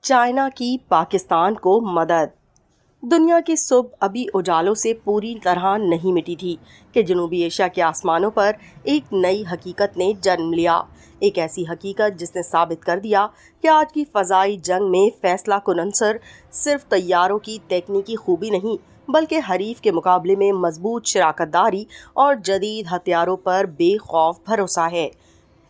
China की पाकिस्तान को मदद। दुनिया की सुबह अभी उजालों से पूरी तरह नहीं मिटी थी कि जनूबी एशिया के आसमानों पर एक नई हकीकत ने जन्म लिया। एक ऐसी हकीकत जिसने साबित कर दिया कि आज की फ़ज़ाई जंग में फैसला कुन अंसर सिर्फ तैयारों की तकनीकी खूबी नहीं, बल्कि हरीफ के मुकाबले में मजबूत शराकतदारी और जदीद हथियारों पर बेखौफ भरोसा है।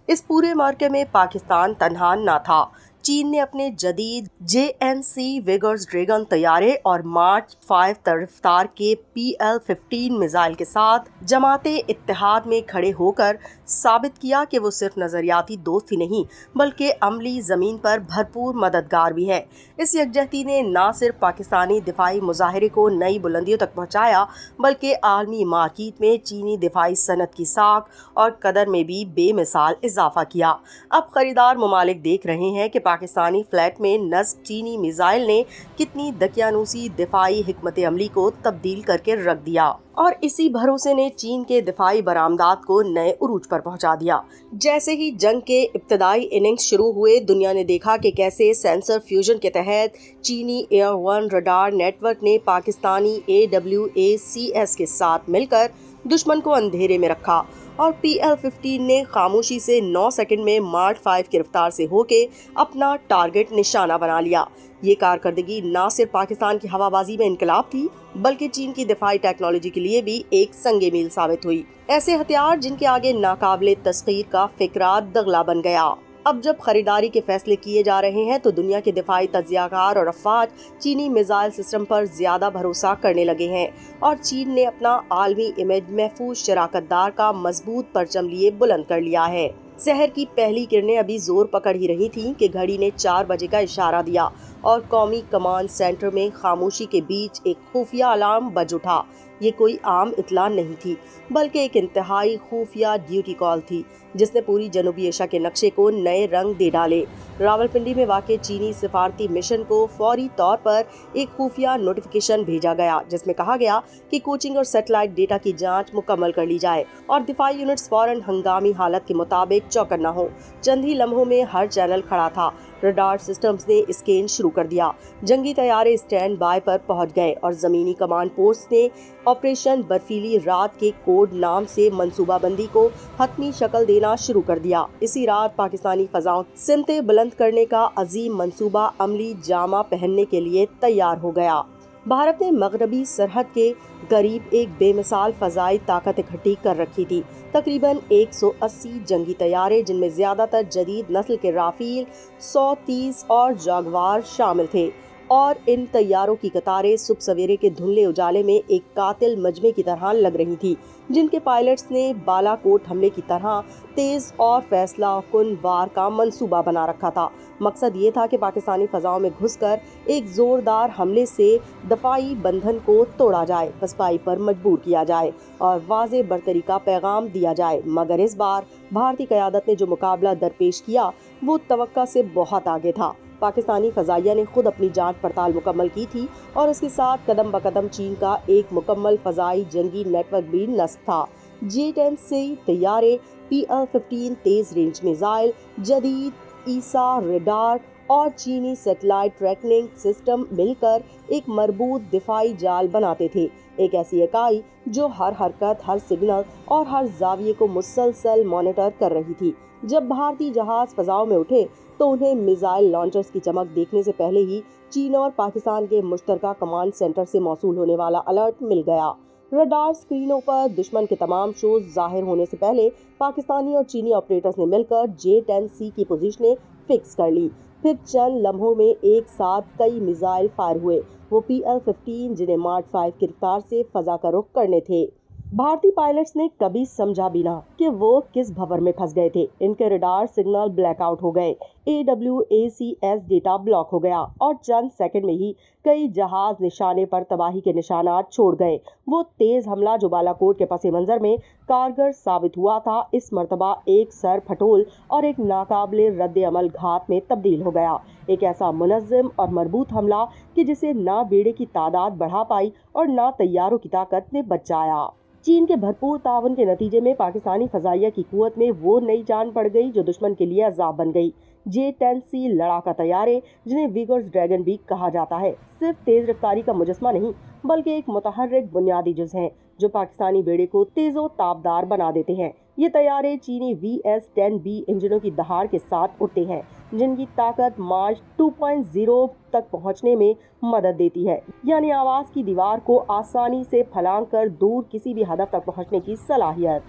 इस पूरे मार्के में पाकिस्तान तन्हा ना था। चीन ने अपने जदीद JNC विगर्स ड्रैगन तैयारे और मार्च 5 रफ्तार के PL-15 मिसाइल के साथ जमाते इत्तेहाद में खड़े होकर साबित किया कि वो सिर्फ नजरियाती दोस्त ही नहीं बल्कि अमली जमीन पर भरपूर मददगार भी है। इस यकजहती ने न सिर्फ पाकिस्तानी दिफाई मुजाहरे को नई बुलंदियों तक पहुंचाया बल्कि आलमी मार्केट में चीनी दिफाई सनत की साख और कदर में भी बेमिसाल इजाफा किया। अब खरीदार ममालिक देख रहे हैं कि पाकिस्तानी फ्लैट में नस्ब चीनी मिसाइल ने कितनी दकियानूसी दिफाई हिकमत अमली को तब्दील करके रख दिया, और इसी भरोसे ने चीन के दिफाई बरामदात को नए उरूज पर पहुंचा दिया। जैसे ही जंग के इब्तदाई इनिंग्स शुरू हुए, दुनिया ने देखा कि कैसे सेंसर फ्यूजन के तहत चीनी एयर वन रडार नेटवर्क ने पाकिस्तानी AWACS के साथ मिलकर दुश्मन को अंधेरे में रखा और PL-15 ने खामोशी से 9 सेकंड में मार्क 5 की रफ्तार से होके अपना टारगेट निशाना बना लिया। ये कारकर्दगी न सिर्फ पाकिस्तान की हवाबाजी में इनकलाब थी बल्कि चीन की दिफाई टेक्नोलॉजी के लिए भी एक संगे मील साबित हुई। ऐसे हथियार जिनके आगे नाकाबिले तस्खीर का फिक्रा दगला बन गया। अब जब खरीदारी के फैसले किए जा रहे हैं तो दुनिया के दिफाई तज्जियाकार और अफवाज चीनी मिसाइल सिस्टम पर ज्यादा भरोसा करने लगे हैं और चीन ने अपना आलमी इमेज महफूज शराकतदार का मजबूत परचम लिए बुलंद कर लिया है। शहर की पहली किरणें अभी जोर पकड़ ही रही थीं कि घड़ी ने 4 बजे का इशारा दिया और कौमी कमांड सेंटर में खामोशी के बीच एक खुफिया अलार्म बज उठा। ये कोई आम इतला नहीं थी बल्कि एक इंतहाई खुफिया ड्यूटी कॉल थी जिसने पूरी जनूबी एशिया के नक्शे को नए रंग दे डाले। रावलपिंडी में वाक़े चीनी सिफारती मिशन को फौरी तौर पर एक खुफिया नोटिफिकेशन भेजा गया जिसमें कहा गया कि कोचिंग और सैटेलाइट डेटा की जांच मुकम्मल कर ली जाए और दिफाई यूनिट्स फौरन हंगामी हालत के मुताबिक चौकन्ना हो। चंद ही लम्हों में हर चैनल खड़ा था। रडार सिस्टम्स ने स्कैन शुरू कर दिया। जंगी तैयारे स्टैंड बाय पर पहुंच गए और जमीनी कमांड पोस्ट ने ऑपरेशन बर्फीली रात के कोड नाम से मंसूबाबंदी को हतमी शक्ल देना शुरू कर दिया। इसी रात पाकिस्तानी फजाओं सिमतें बुलंद करने का अजीम मंसूबा अमली जामा पहनने के लिए तैयार हो गया। भारत ने मगरबी सरहद के करीब एक बेमिसाल फजाई ताकत इकट्ठी कर रखी थी। तकरीबन 180 जंगी तैयारे जिनमें ज्यादातर जदीद नस्ल के राफेल 130 और जागवार शामिल थे और इन तैयारों की कतारें सुबह सवेरे के धुंधले उजाले में एक कातिल मजमे की तरह लग रही थी जिनके पायलट्स ने बालाकोट हमले की तरह तेज और फैसला कुन वार का मंसूबा बना रखा था। मकसद ये था कि पाकिस्तानी फजाओं में घुसकर एक जोरदार हमले से दफाई बंधन को तोड़ा जाए, पसपाई पर मजबूर किया जाए और वाज़े बरतरी का पैगाम दिया जाए। मगर इस बार भारतीय क़यादत ने जो मुकाबला दरपेश किया वो तवक्का से बहुत आगे था। पाकिस्तानी फजाइया ने खुद अपनी जांच पड़ताल मुकम्मल की थी और उसके साथ कदम बकदम चीन का एक मुकम्मल फजाई जंगी नेटवर्क भी नस्ब था। J-10C तैयारे, PL-15 तेज रेंज मिसाइल, जदीद ईसा रडार और चीनी सैटेलाइट ट्रैकिंग सिस्टम मिलकर एक मजबूत दिफाई जाल बनाते थे। एक ऐसी इकाई जो हर हरकत, हर सिग्नल और हर जाविये को मुसलसल मॉनिटर कर रही थी। जब भारतीय जहाज फजाओं में उठे तो उन्हें मिसाइल लॉन्चर्स की चमक देखने से पहले ही चीन और पाकिस्तान के मुश्तरका कमांड सेंटर से मौसूल होने वाला अलर्ट मिल गया। रडार स्क्रीनों पर दुश्मन के तमाम शोज जाहिर होने से पहले पाकिस्तानी और चीनी ऑपरेटर्स ने मिलकर J-10C की पोजीशनें फिक्स कर ली। फिर चंद लम्हों में एक साथ कई मिसाइल फायर हुए। वो PL-15 जिन्हें मार्क 5 की रफ्तार से फजा का रुख करने थे। भारतीय पायलट्स ने कभी समझा भी ना कि वो किस भंवर में फंस गए थे। इनके रडार सिग्नल ब्लैकआउट हो गए, AWACS डेटा ब्लॉक हो गया और चंद सेकंड में ही कई जहाज निशाने पर तबाही के निशानात छोड़ गए। वो तेज हमला जो बालाकोट के पस मंजर में कारगर साबित हुआ था, इस मर्तबा एक सर फटोल और एक नाकाबिले रद्द अमल घात में तब्दील हो गया। एक ऐसा मुनज़्ज़म और मरबूत हमला कि जिसे ना बेड़े की तादाद बढ़ा पाई और ना तैयारों की ताकत ने बचाया। चीन के भरपूर ताउन के नतीजे में पाकिस्तानी फजाइया की कुव्वत में वो नई जान पड़ गई जो दुश्मन के लिए अज़ाब बन गई। J-10C लड़ाका तैयारे, जिन्हें विगर्स ड्रैगन भी कहा जाता है, सिर्फ तेज रफ्तारी का मुजस्मा नहीं बल्कि एक मुतहर्रिक बुनियादी जुज़ हैं जो पाकिस्तानी बेड़े को तेज़ो ताबदार बना देते हैं। ये तैयारे चीनी VS-10B इंजनों की दहाड़ के साथ उड़ते हैं, जिनकी ताकत मार्च 2.0 तक पहुंचने में मदद देती है, यानी आवाज़ की दीवार को आसानी से फलांग कर दूर किसी भी हदफ तक पहुंचने की सलाहियत।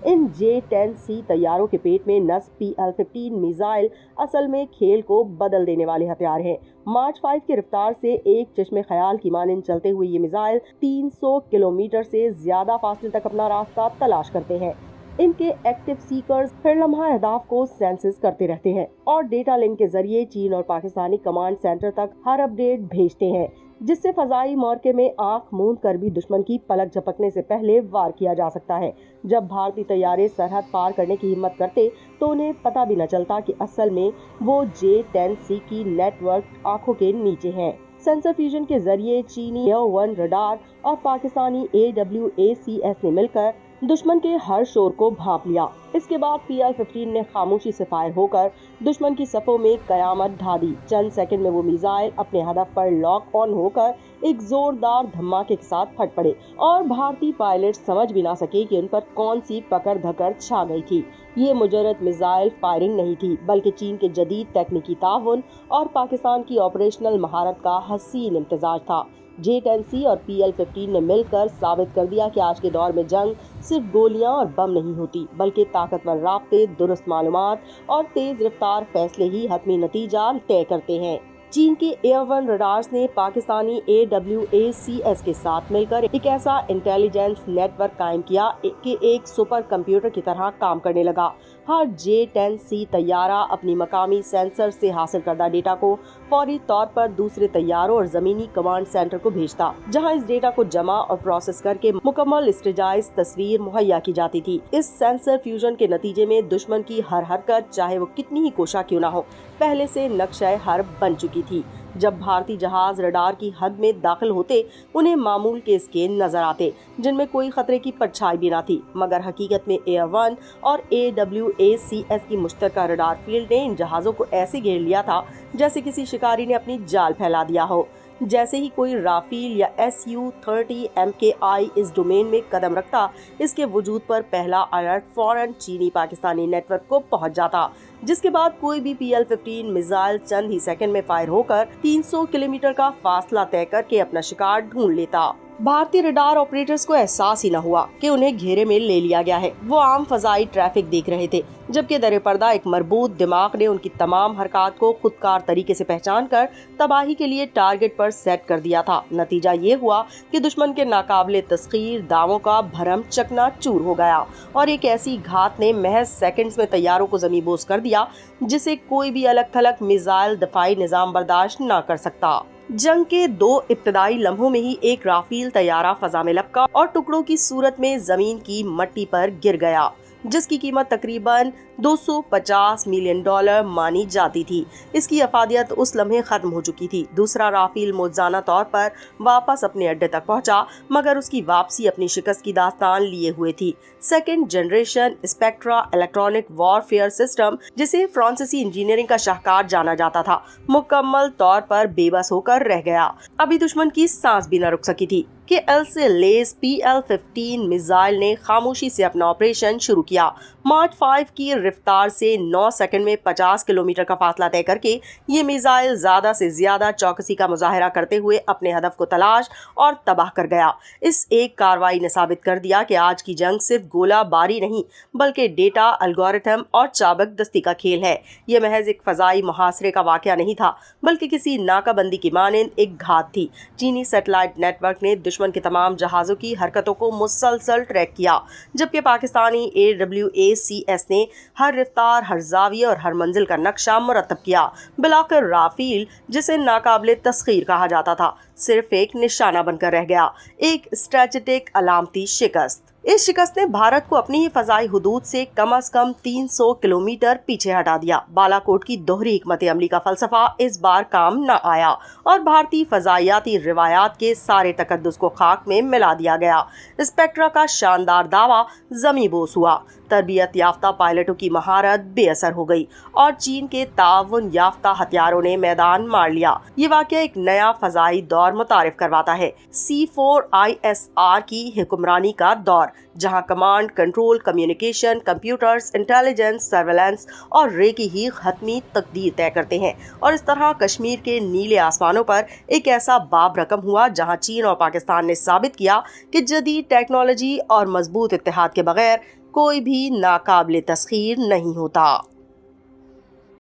इन J-10C तैयारों के पेट में नस्ब PL-15 मिसाइल असल में खेल को बदल देने वाले हथियार हैं। मार्च 5 की रफ्तार से एक चश्मे ख्याल की मानिंद चलते हुए ये मिसाइल 300 किलोमीटर से ज्यादा फासले तक अपना रास्ता तलाश करते हैं। इनके एक्टिव सीकर्स फिर लम्हा अहदाफ को सेंसिस करते रहते हैं और डेटा लिंक के जरिए चीन और पाकिस्तानी कमांड सेंटर तक हर अपडेट भेजते हैं, जिससे फजाई मार्के में आंख मूंद कर भी दुश्मन की पलक झपकने से पहले वार किया जा सकता है। जब भारतीय तैयारे सरहद पार करने की हिम्मत करते तो उन्हें पता भी न चलता कि असल में वो J-10C की नेटवर्क आंखों के नीचे हैं। सेंसर फ्यूजन के जरिए चीनी Air-1 रडार और पाकिस्तानी AWACS ने मिलकर दुश्मन के हर शोर को भांप लिया। इसके बाद PL-15 ने खामोशी से फायर होकर दुश्मन की सफों में कयामत ढा दी। चंद सेकंड में वो मिसाइल अपने हदफ पर लॉक ऑन होकर एक जोरदार धमाके के साथ फट पड़े और भारतीय पायलट समझ भी ना सके कि उन पर कौन सी पकड़ धकड़ छा गई थी। ये मुजर्रद मिसाइल फायरिंग नहीं थी, बल्कि चीन के जदीद तकनीकी ताउन और पाकिस्तान की ऑपरेशनल महारत का हसीन इम्तिजाज था। J-10C और PL-15 ने मिलकर साबित कर दिया कि आज के दौर में जंग सिर्फ गोलियां और बम नहीं होती, बल्कि ताकतवर राब्ते, दुरुस्त मालूमात और तेज रफ्तार फैसले ही हतमी नतीजा तय करते हैं। चीन के Air-1 रडार्स ने पाकिस्तानी AWACS के साथ मिलकर एक ऐसा इंटेलिजेंस नेटवर्क कायम किया कि एक सुपर कंप्यूटर की तरह काम करने लगा। हर J-10C तैयारा अपनी मकामी सेंसर से हासिल करदा डेटा को फौरी तौर पर दूसरे तैयारों और जमीनी कमांड सेंटर को भेजता, जहां इस डेटा को जमा और प्रोसेस करके मुकम्मल स्ट्रेटजाइज तस्वीर मुहैया की जाती थी। इस सेंसर फ्यूजन के नतीजे में दुश्मन की हर हरकत, चाहे वो कितनी ही कोशा क्यों ना हो, पहले से नक्शे हर्ब बन चुकी थी। जब भारतीय जहाज रडार की हद में दाखिल होते, उन्हें मामूल के स्केल नजर आते, जिनमें कोई खतरे की परछाई भी ना थी, मगर हकीकत में Air-1 और AWACS की मुश्तरका रडार फील्ड ने इन जहाजों को ऐसे घेर लिया था जैसे किसी शिकारी ने अपनी जाल फैला दिया हो। जैसे ही कोई राफेल या Su-30 MKI इस डोमेन में कदम रखता, इसके वजूद पर पहला अलर्ट फौरन चीनी पाकिस्तानी नेटवर्क को पहुंच जाता, जिसके बाद कोई भी PL-15 मिसाइल चंद ही सेकंड में फायर होकर 300 किलोमीटर का फासला तय करके अपना शिकार ढूंढ लेता। भारतीय रडार ऑपरेटर्स को एहसास ही न हुआ कि उन्हें घेरे में ले लिया गया है। वो आम फजाई ट्रैफिक देख रहे थे, जबकि दरे पर्दा एक मरबूत दिमाग ने उनकी तमाम हरकत को खुदकार तरीके से पहचान कर तबाही के लिए टारगेट पर सेट कर दिया था। नतीजा ये हुआ कि दुश्मन के नाकाबिले तस्खीर दावों का भरम चकनाचूर हो गया और एक ऐसी घात ने महज सेकंड्स में तैयारों को ज़मींदोज़ कर दिया जिसे कोई भी अलग थलग मिसाइल दफाई निजाम बर्दाश्त न कर सकता। जंग के 2 इब्तदाई लम्हों में ही एक राफेल तैयारा फजा में लपका और टुकड़ों की सूरत में जमीन की मट्टी पर गिर गया, जिसकी कीमत तकरीबन $250 मिलियन मानी जाती थी। इसकी अफादियत उस लम्हे खत्म हो चुकी थी। दूसरा राफेल मौजाना तौर पर वापस अपने अड्डे तक पहुंचा, मगर उसकी वापसी अपनी शिकस्त की दास्तान लिए हुए थी। Second generation spectra electronic warfare system, जिसे फ्रांसीसी इंजीनियरिंग का शाहकार जाना जाता था, मुकम्मल तौर पर बेबस होकर रह गया। अभी दुश्मन की सांस भी न रुक सकी थी कि एल से लेस PL-15 मिसाइल ने खामोशी से अपना ऑपरेशन शुरू किया। मार्च 5 की रफ्तार से 9 सेकंड में 50 किलोमीटर का फासला तय करके ये मिसाइल ज्यादा से ज्यादा चौकसी का मुजाहरा करते हुए अपने हदफ को तलाश और तबाह कर गया। इस एक कार्रवाई ने साबित कर दिया कि आज की जंग सिर्फ गोला बारी नहीं, बल्कि डेटा, एल्गोरिथम और चाबक दस्ती का खेल है। ये महज एक फजाई मुहासरे का वाकया नहीं था, बल्कि किसी नाकाबंदी की मानिंद एक घात थी। चीनी सैटेलाइट नेटवर्क ने दुश्मन के तमाम जहाजों की हरकतों को मुसलसल ट्रैक किया, जबकि पाकिस्तानी AWACS ने हर रफ्तार, हर जाविया और हर मंजिल का नक्शा मुरतब किया। बिलाखिर राफेल, जिसे नाकाबिले तस्खीर कहा जाता था, सिर्फ एक निशाना बनकर रह गया, एक स्ट्रेटेजिक अलामती शिकस्त। इस शिकस्त ने भारत को अपनी ही फजाई हुदूद से कम 300 किलोमीटर पीछे हटा दिया। बालाकोट की दोहरी हिकमत अमली का फलसफा इस बार काम न आया और भारतीय फजाइयाती रिवायात के सारे तकद्दुस को खाक में मिला दिया गया। स्पेक्ट्रा का शानदार दावा ज़मींदोज़ हुआ। تربیت یافتہ پائلٹوں کی مہارت بے اثر ہو گئی اور چین کے تعاون یافتہ ہتھیاروں نے میدان مار لیا۔ یہ واقعہ ایک نیا فضائی دور متعارف کرواتا ہے، C4ISR کی حکمرانی کا دور، جہاں command, control, communication, computers, intelligence, surveillance اور رے کی ہی حتمی تقدیر طے کرتے ہیں۔ اور اس طرح کشمیر کے نیلے آسمانوں پر ایک ایسا باب رقم ہوا جہاں چین اور پاکستان نے ثابت کیا کہ جدید ٹیکنالوجی اور مضبوط اتحاد کے بغیر کوئی بھی ناقابل تسخیر نہیں ہوتا۔